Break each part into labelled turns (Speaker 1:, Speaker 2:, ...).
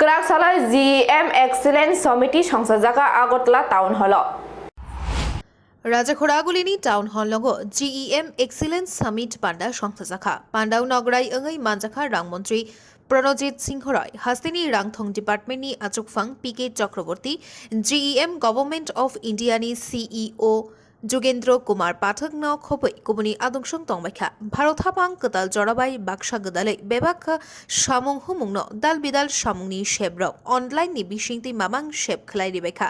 Speaker 1: Kraksalai GEM Excellence Committee সংসদজাকা Agartala town hall
Speaker 2: राजाखोरागुलिनी town hall नगो GEM Excellence Summit पांडा সংসদজাका पांडाउ नगराई अंगै मानजाखा रांमंत्री प्रणजित सिंह रॉय हास्तिनी रांथं डिपार्टमेंटनी आचुकफां PK Chakraborty GEM government of इंडियानी CEO जुगेन्द्र कुमार पाठक न खोपै कुबुनी आदंसं तंबायखा भारत हापां कताल जराबाई बाक्सा गदालै बेबाक सामुं हुमुंनो दाल बिदाल सामुंनि शेब्रक अनलाइन नि बिसिंति मामां शेब खलाय रिबायखा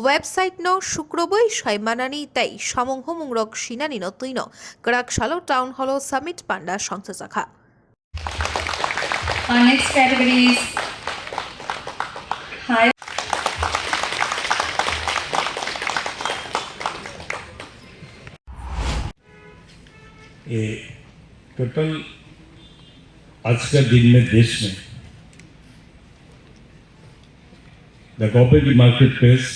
Speaker 2: वेबसाइट न शुक्रबै सायमानानि ताई सामुं हुमुंरक सिनानि न तुइनो कराकसालो टाउन हलो समिट पांडा संसदजाखा
Speaker 3: Our next category is high.
Speaker 4: ये टोटल आज का दिन में देश में the cooperative market place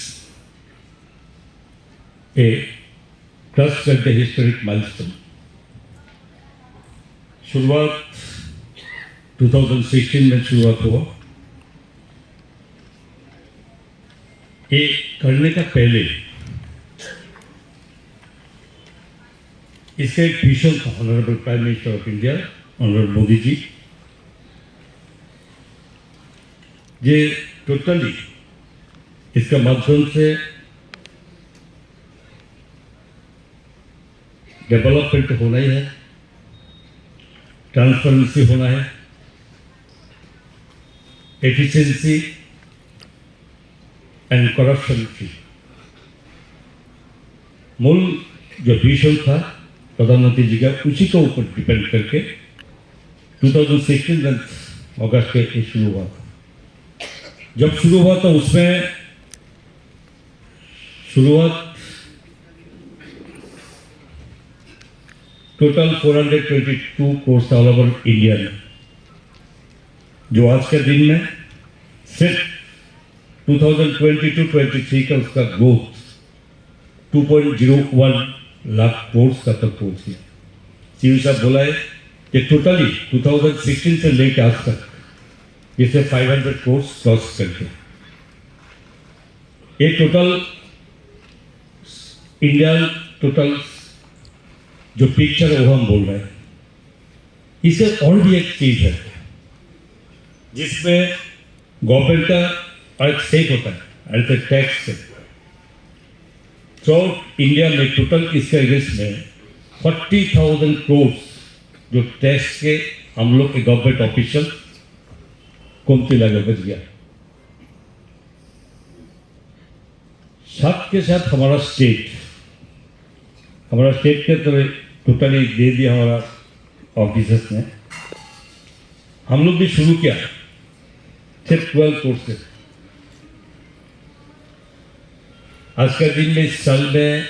Speaker 4: a crest at the historic milestone शुरुआत 2016 में शुरुआत हुआ। ये करने का पहले इसका एक विजन था honourable prime minister of India honourable Modi ji ये टोटली इसका माध्यम से डेवलपमेंट होना ही है, ट्रांसपेरेंसी होना है, एफिशिएंसी एंड करप्शन फ्री। मूल जो विजन था प्रधानमंत्री जी का उसी के ऊपर डिपेंड करके 2016 में अगस्त के शुरू हुआ था। जब शुरू हुआ था उसमें शुरुआत total 422 course all over India में, जो आज के दिन में सिर्फ 2022-23 का उसका ग्रोथ 2.01 लाख कोर्स का तक पहुंची। सीयू साहब बोला है कि टोटली 2016 से लेकर आज तक इसे 500 कोर्स क्रॉस करके ये टोटल इंडिया टोटल जो पिक्चर है वो हम बोल रहे हैं। इसे और भी एक चीज है जिसमें गवर्नमेंट का एक स्टेक होता है, टैक्स है। थ्रू इंडिया में टोटल इसके अगेंस्ट में 40,000 करोड़ जो टैक्स के हम लोग के गवर्नमेंट ऑफिशियल कमती लगे बच गया। साथ के साथ हमारा स्टेट के तो टोटली दे दिया हमारा ऑफिसर्स ने। हम लोग भी शुरू किया सिर्फ 12 कोर्स से। आज का दिन में इस साल में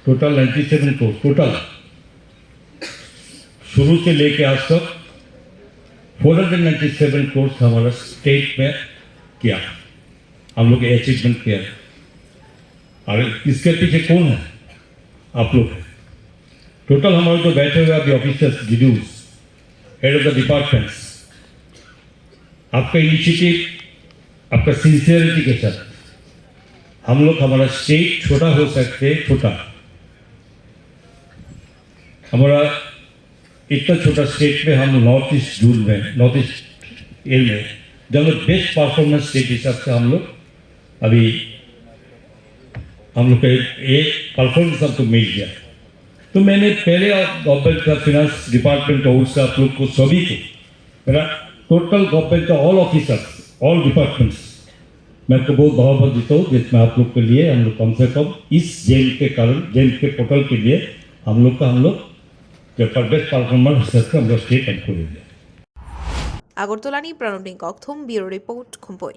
Speaker 4: टोटल 97 कोर्स टोटल शुरू से लेके आज तक 497 कोर्स हमारा स्टेट में किया, हम लोग अचीवमेंट किया। और इसके पीछे कौन है? आप लोग हैं। टोटल हमारे जो बैठे हुए अभी officers GDOs head of the departments, आपका इनिशिएटिव आपका सिंसियरिटी के साथ हम लोग हमारा स्टेट छोटा हो सकते, छोटा हमारा इतना छोटा स्टेट में हम नॉर्थ ईस्ट जोन में, नॉर्थ ईस्ट एरिया में जब बेस्ट परफॉर्मेंस के हिसाब से हम लोग अभी हम लोग एक परफॉर्मेंस हमको मिल गया। तो मैंने पहले गवर्नमेंट का फिनांस डिपार्टमेंट और उसका आप लोग को सभी को मेरा टोटल गवर्नमेंट का ऑल ऑफिसर्स ऑल डिपार्टमेंट्स मैं आपको बहुत बहुत देता हूँ, जिसमें आप लोग के लिए हम लोग कम से कम इस जेल के कारण जेल के पोर्टल के लिए हम लोग जो बेस्ट परफॉर्मेंस हम लोग स्टेट हमको दे दिया।
Speaker 2: আগরতলানি প্রাণবিক অক্থম ব্যুরো রিপোর্ট খুম্পই।